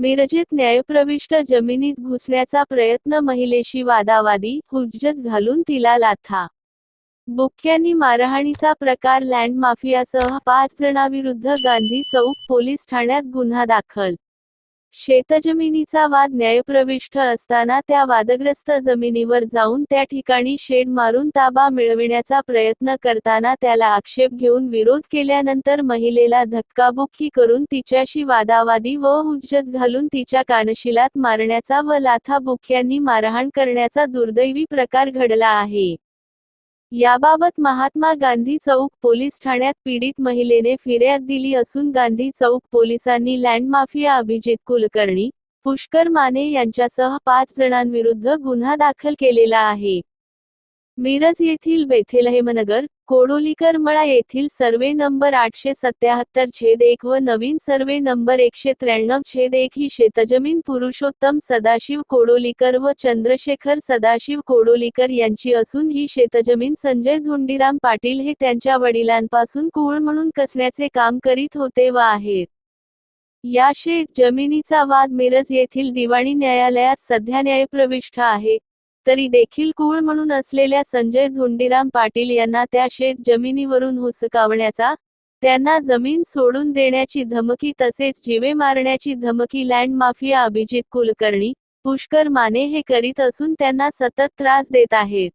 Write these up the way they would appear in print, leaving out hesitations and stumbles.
मिरजेत न्यायप्रविष्ट जमिनीत घुसण्याचा प्रयत्न, महिलेशी वादावादी, हुज्जत घालून तिला लाथा बुक्क्यांनी मारहाणीचा प्रकार, लँड माफियासह 5 जणांविरुद्ध गांधी चौक पोलीस ठाण्यात गुन्हा दाखल. शेतजमिनीचा वाद न्यायप्रविष्ट असताना त्या वादग्रस्त जमिनीवर जाऊन त्या ठिकाणी शेड मारून ताबा मिळविण्याचा प्रयत्न करताना त्याला आक्षेप घेऊन विरोध केल्यानंतर महिलेला धक्काबुक्की करून तिच्याशी वादावादी व हुज्जत घालून तिच्या कानशिलात मारण्याचा व लाथाबुक्क्यांनी मारहाण करण्याचा दुर्दैवी प्रकार घडला आहे. याबाबत महात्मा गांधी चौक पोलीस ठाण्यात पीडित महिलेने फिर्याद दिली असून गांधी चौक पोलिसांनी लँड माफिया अभिजित कुलकर्णी, पुष्कर माने यांच्यासह 5 जणांविरुद्ध गुन्हा दाखल केलेला आहे. मिरज येथील बेथलेहेमनगर, कोडोलीकर मळा येथील सर्वे नंबर 877/1 व नवीन सर्वे नंबर 193/1 ही शेतजमीन पुरुषोत्तम सदाशिव कोडोलीकर व चंद्रशेखर सदाशिव कोडोलीकर यांची असून ही शेतजमीन संजय धोंडीराम पाटील हे त्यांच्या वडिलांपासून कुळ म्हणून कसण्याचे काम करीत होते व आहेत. या शेत जमिनीचा वाद मिरज येथील दिवाणी न्यायालयात सध्या न्यायप्रविष्ट आहे. तरी देखील कुळ म्हणून असलेल्या संजय धोंडीराम पाटील यांना त्या शेत जमिनीवरून हुसकावण्याचा, त्यांना जमीन सोडून देण्याची धमकी तसेच जीवे मारण्याची धमकी लँड माफिया अभिजित कुलकर्णी, पुष्कर माने हे करीत असून त्यांना सतत त्रास देत आहेत.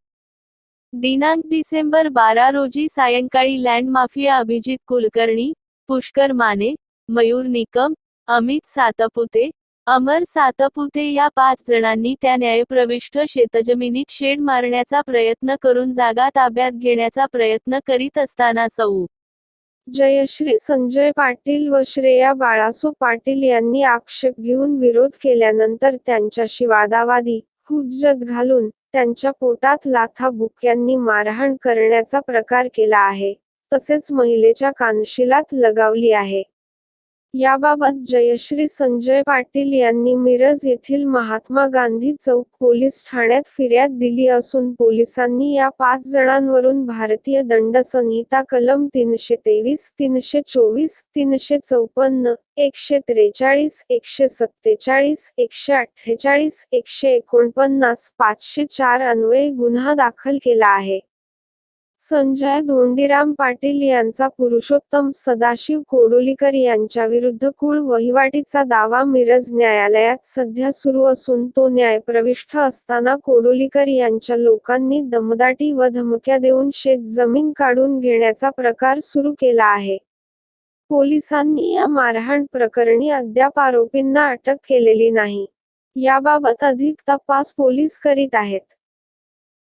दिनांक डिसेंबर 12 रोजी सायंकाळी लँड माफिया अभिजित कुलकर्णी, पुष्कर माने, मयूर निकम, अमित सातपुते, अमर सातपुते या 5 जणांनी त्या न्यायप्रविष्ट शेतजमिनीत शेड मारण्याचा प्रयत्न करून जागा ताब्यात घेण्याचा प्रयत्न करीत असताना सौ. जयश्री संजय पाटील व श्रेया बाळासो पाटील यांनी आक्षेप घेऊन विरोध केल्यानंतर त्यांच्याशी वादावादी, हुज्जत घालून त्यांच्या पोटात लाथाबुक्क्यांनी मारहाण करण्याचा प्रकार केला आहे. तसेच महिलेच्या कानशिलात लगावली आहे. याबाबत जयश्री संजय पाटील यांनी मिरज येथील महात्मा गांधी चौक पोलीस ठाण्यात फिर्याद दिली असून पोलिसांनी या 5 जणांवरून भारतीय दंड संहिता कलम 323, 324, 354, 143, 147, 148, 149, 504 अन्वये गुन्हा दाखल केला आहे. संजय धोंडीराम पाटील यांचा पुरुषोत्तम सदाशिव कोडोलीकर यांच्याविरुद्ध कुळ वहिवाटीचा दावा मिरज न्यायालयात सध्या सुरू असून तो न्यायप्रविष्ट असताना कोडोलीकर यांच्या लोकांनी दमदाटी व धमक्या देऊन शेत जमीन काढून घेण्याचा प्रकार सुरू केला आहे. पोलिसांनी या मारहाण प्रकरणी अद्याप आरोपींना अटक केलेली नाही. याबाबत अधिक तपास पोलीस करीत आहेत.